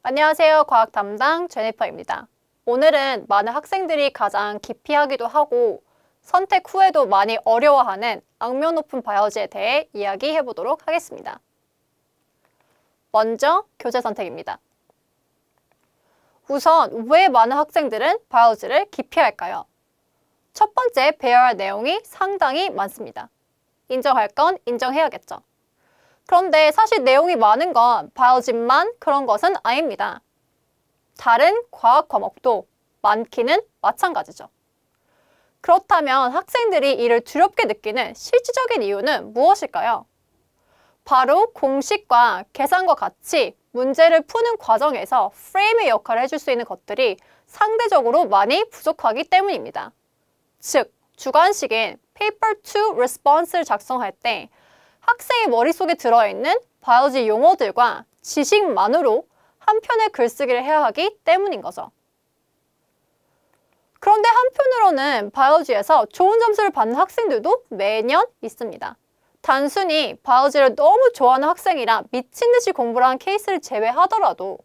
안녕하세요. 과학 담당 제니퍼입니다. 오늘은 많은 학생들이 가장 기피하기도 하고 선택 후에도 많이 어려워하는 악명 높은 바이오지에 대해 이야기해 보도록 하겠습니다. 먼저 교재 선택입니다. 우선 왜 많은 학생들은 바이오지를 기피할까요? 첫 번째, 배워야 할 내용이 상당히 많습니다. 인정할 건 인정해야겠죠. 그런데 사실 내용이 많은 건 바이오지만 그런 것은 아닙니다. 다른 과학 과목도 많기는 마찬가지죠. 그렇다면 학생들이 이를 두렵게 느끼는 실질적인 이유는 무엇일까요? 바로 공식과 계산과 같이 문제를 푸는 과정에서 프레임의 역할을 해줄 수 있는 것들이 상대적으로 많이 부족하기 때문입니다. 즉, 주관식인 paper to response를 작성할 때 학생의 머릿속에 들어있는 바이오지 용어들과 지식만으로 한 편의 글쓰기를 해야 하기 때문인 거죠. 그런데 한편으로는 바이오지에서 좋은 점수를 받는 학생들도 매년 있습니다. 단순히 바이오지를 너무 좋아하는 학생이라 미친 듯이 공부를 한 케이스를 제외하더라도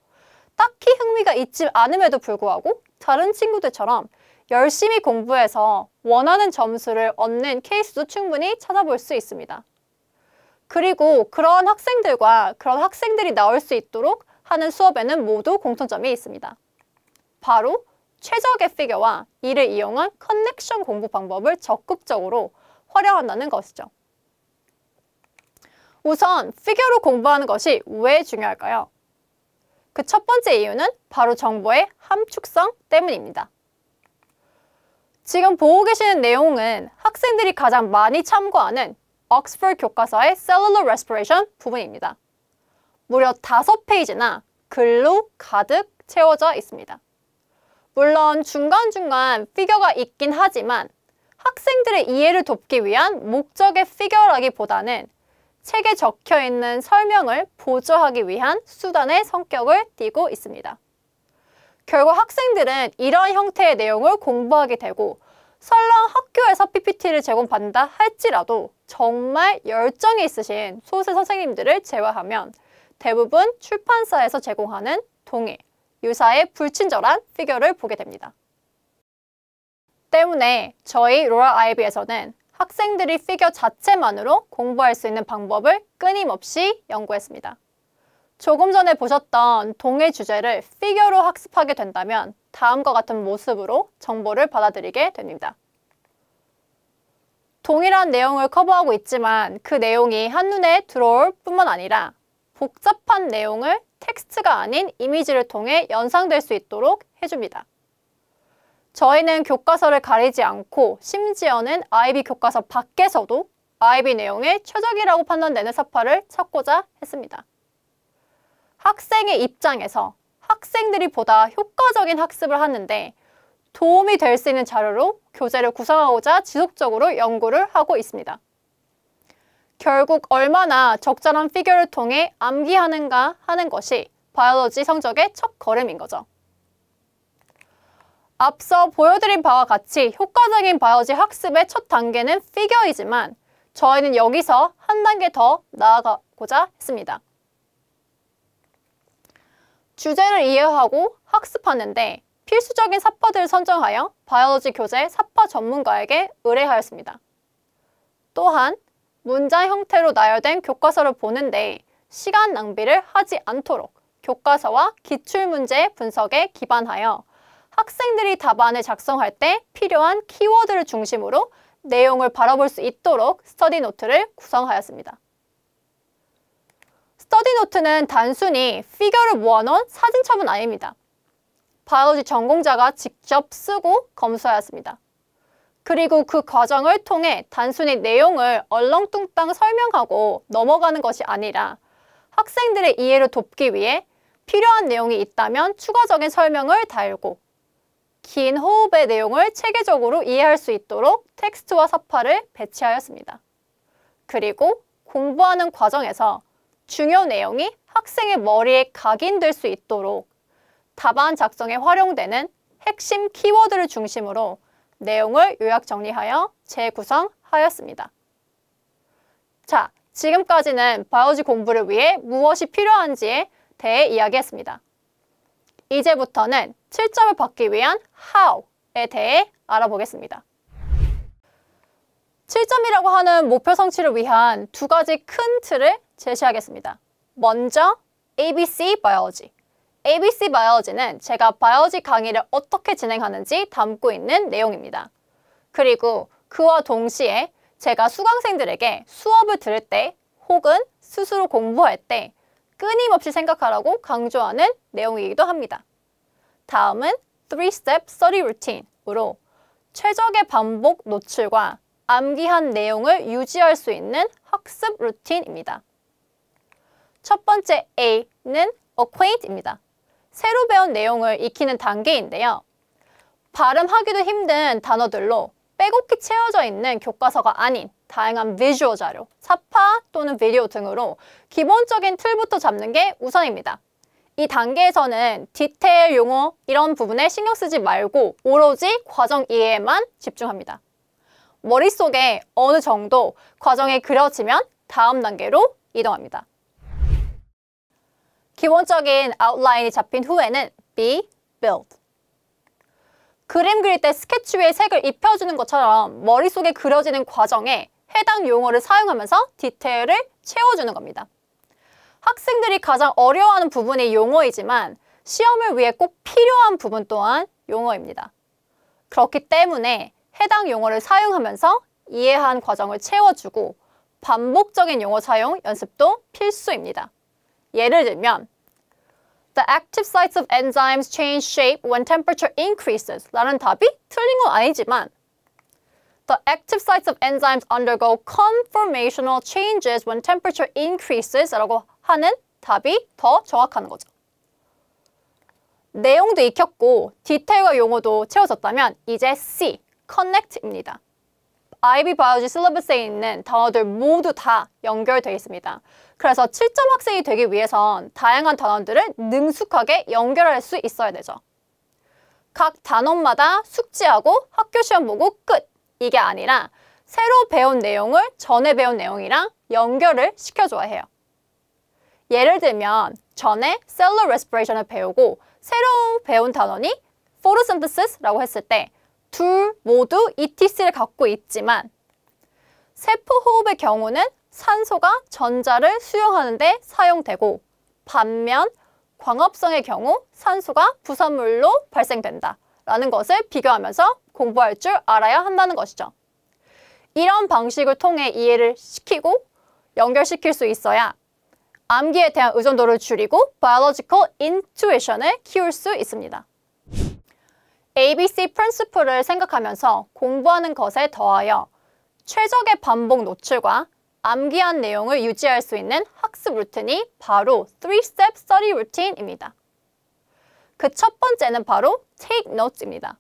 딱히 흥미가 있지 않음에도 불구하고 다른 친구들처럼 열심히 공부해서 원하는 점수를 얻는 케이스도 충분히 찾아볼 수 있습니다. 그리고 그런 학생들과 그런 학생들이 나올 수 있도록 하는 수업에는 모두 공통점이 있습니다. 바로 최적의 피겨와 이를 이용한 커넥션 공부 방법을 적극적으로 활용한다는 것이죠. 우선 피겨로 공부하는 것이 왜 중요할까요? 그 첫 번째 이유는 바로 정보의 함축성 때문입니다. 지금 보고 계시는 내용은 학생들이 가장 많이 참고하는 옥스퍼드 교과서의 Cellular Respiration 부분입니다. 무려 5페이지나 글로 가득 채워져 있습니다. 물론 중간중간 피겨가 있긴 하지만 학생들의 이해를 돕기 위한 목적의 피겨라기보다는 책에 적혀있는 설명을 보조하기 위한 수단의 성격을 띠고 있습니다. 결국 학생들은 이러한 형태의 내용을 공부하게 되고 설령 학교에서 PPT를 제공받는다 할지라도 정말 열정이 있으신 소수 선생님들을 제외하면 대부분 출판사에서 제공하는 동일, 유사의 불친절한 피겨를 보게 됩니다. 때문에 저희 로럴 IB에서는 학생들이 피겨 자체만으로 공부할 수 있는 방법을 끊임없이 연구했습니다. 조금 전에 보셨던 동일 주제를 피겨로 학습하게 된다면 다음과 같은 모습으로 정보를 받아들이게 됩니다. 동일한 내용을 커버하고 있지만 그 내용이 한눈에 들어올 뿐만 아니라 복잡한 내용을 텍스트가 아닌 이미지를 통해 연상될 수 있도록 해줍니다. 저희는 교과서를 가리지 않고 심지어는 IB 교과서 밖에서도 IB 내용의 최적이라고 판단되는 사파를 찾고자 했습니다. 학생의 입장에서 학생들이 보다 효과적인 학습을 하는데 도움이 될 수 있는 자료로 교재를 구성하고자 지속적으로 연구를 하고 있습니다. 결국 얼마나 적절한 피겨를 통해 암기하는가 하는 것이 바이올로지 성적의 첫 걸음인 거죠. 앞서 보여드린 바와 같이 효과적인 바이올로지 학습의 첫 단계는 피겨이지만 저희는 여기서 한 단계 더 나아가고자 했습니다. 주제를 이해하고 학습하는데 필수적인 사파들을 선정하여 바이올로지 교재 사파 전문가에게 의뢰하였습니다. 또한 문장 형태로 나열된 교과서를 보는데 시간 낭비를 하지 않도록 교과서와 기출문제 분석에 기반하여 학생들이 답안을 작성할 때 필요한 키워드를 중심으로 내용을 바라볼 수 있도록 스터디 노트를 구성하였습니다. 스터디 노트는 단순히 피겨를 모아놓은 사진첩은 아닙니다. 바이올로지 전공자가 직접 쓰고 검수하였습니다. 그리고 그 과정을 통해 단순히 내용을 얼렁뚱땅 설명하고 넘어가는 것이 아니라 학생들의 이해를 돕기 위해 필요한 내용이 있다면 추가적인 설명을 달고 긴 호흡의 내용을 체계적으로 이해할 수 있도록 텍스트와 사파를 배치하였습니다. 그리고 공부하는 과정에서 중요 내용이 학생의 머리에 각인될 수 있도록 답안 작성에 활용되는 핵심 키워드를 중심으로 내용을 요약 정리하여 재구성하였습니다. 자, 지금까지는 바이오지 공부를 위해 무엇이 필요한지에 대해 이야기했습니다. 이제부터는 7점을 받기 위한 how에 대해 알아보겠습니다. 7점이라고 하는 목표 성취를 위한 두 가지 큰 틀을 제시하겠습니다. 먼저 ABC Biology. ABC Biology는 제가 바이오지 강의를 어떻게 진행하는지 담고 있는 내용입니다. 그리고 그와 동시에 제가 수강생들에게 수업을 들을 때 혹은 스스로 공부할 때 끊임없이 생각하라고 강조하는 내용이기도 합니다. 다음은 3-step study routine으로 최적의 반복 노출과 암기한 내용을 유지할 수 있는 학습 루틴입니다. 첫 번째 A는 acquaint입니다. 새로 배운 내용을 익히는 단계인데요. 발음하기도 힘든 단어들로 빼곡히 채워져 있는 교과서가 아닌 다양한 비주얼 자료, 사파 또는 비디오 등으로 기본적인 틀부터 잡는 게 우선입니다. 이 단계에서는 디테일 용어 이런 부분에 신경 쓰지 말고 오로지 과정 이해에만 집중합니다. 머릿속에 어느 정도 과정이 그려지면 다음 단계로 이동합니다. 기본적인 아웃라인이 잡힌 후에는 B, build. 그림 그릴 때 스케치 위에 색을 입혀주는 것처럼 머릿속에 그려지는 과정에 해당 용어를 사용하면서 디테일을 채워주는 겁니다. 학생들이 가장 어려워하는 부분이 용어이지만 시험을 위해 꼭 필요한 부분 또한 용어입니다. 그렇기 때문에 해당 용어를 사용하면서 이해한 과정을 채워주고 반복적인 용어 사용 연습도 필수입니다. 예를 들면 The active sites of enzymes change shape when temperature increases 라는 답이 틀린 건 아니지만 The active sites of enzymes undergo conformational changes when temperature increases 라고 하는 답이 더 정확한 거죠. 내용도 익혔고 디테일과 용어도 채워졌다면 이제 C, connect입니다. IB 바이오지 실러버스에 있는 단어들 모두 다 연결되어 있습니다. 그래서 7점 학생이 되기 위해선 다양한 단어들을 능숙하게 연결할 수 있어야 되죠. 각 단원마다 숙지하고 학교 시험 보고 끝! 이게 아니라 새로 배운 내용을 전에 배운 내용이랑 연결을 시켜줘야 해요. 예를 들면 전에 cellular respiration을 배우고 새로 배운 단원이 photosynthesis라고 했을 때 둘 모두 ETC를 갖고 있지만 세포 호흡의 경우는 산소가 전자를 수용하는 데 사용되고 반면 광합성의 경우 산소가 부산물로 발생된다 라는 것을 비교하면서 공부할 줄 알아야 한다는 것이죠. 이런 방식을 통해 이해를 시키고 연결시킬 수 있어야 암기에 대한 의존도를 줄이고 biological intuition을 키울 수 있습니다. ABC 프린시플을 생각하면서 공부하는 것에 더하여 최적의 반복 노출과 암기한 내용을 유지할 수 있는 학습 루틴이 바로 3-step study routine입니다. 그 첫 번째는 바로 take notes입니다.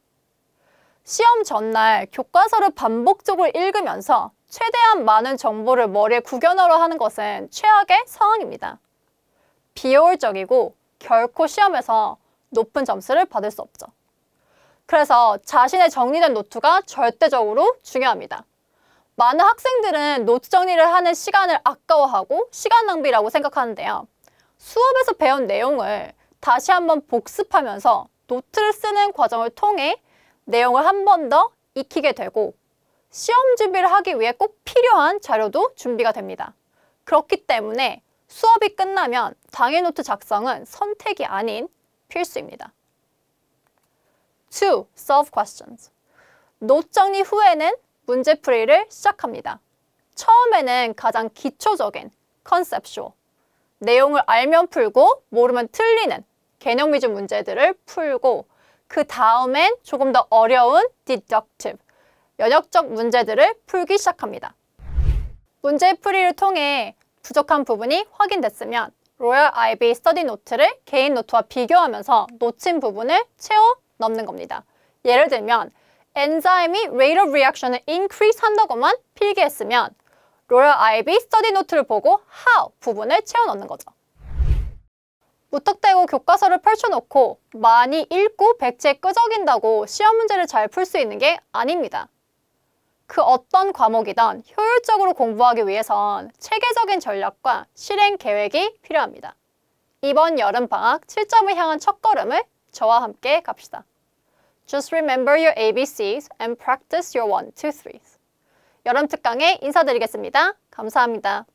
시험 전날 교과서를 반복적으로 읽으면서 최대한 많은 정보를 머리에 구겨넣으려 하는 것은 최악의 상황입니다. 비효율적이고 결코 시험에서 높은 점수를 받을 수 없죠. 그래서 자신의 정리된 노트가 절대적으로 중요합니다. 많은 학생들은 노트 정리를 하는 시간을 아까워하고 시간 낭비라고 생각하는데요. 수업에서 배운 내용을 다시 한번 복습하면서 노트를 쓰는 과정을 통해 내용을 한 번 더 익히게 되고 시험 준비를 하기 위해 꼭 필요한 자료도 준비가 됩니다. 그렇기 때문에 수업이 끝나면 당일 노트 작성은 선택이 아닌 필수입니다. 2. Solve questions. 노트 정리 후에는 문제풀이를 시작합니다. 처음에는 가장 기초적인 conceptual, 내용을 알면 풀고 모르면 틀리는 개념 위주 문제들을 풀고 그 다음엔 조금 더 어려운 deductive, 연역적 문제들을 풀기 시작합니다. 문제풀이를 통해 부족한 부분이 확인됐으면 로열 IB 스터디 노트를 개인 노트와 비교하면서 놓친 부분을 채워 넣는 겁니다. 예를 들면 엔자임이 rate of reaction을 increase 한다고만 필기했으면 로열 IB 스터디 노트를 보고 how 부분을 채워 넣는 거죠. 무턱대고 교과서를 펼쳐놓고 많이 읽고 백지에 끄적인다고 시험 문제를 잘 풀 수 있는 게 아닙니다. 그 어떤 과목이든 효율적으로 공부하기 위해선 체계적인 전략과 실행 계획이 필요합니다. 이번 여름방학 7점을 향한 첫걸음을 저와 함께 갑시다. Just remember your ABCs and practice your 1, 2, 3s. 여름 특강에 인사드리겠습니다. 감사합니다.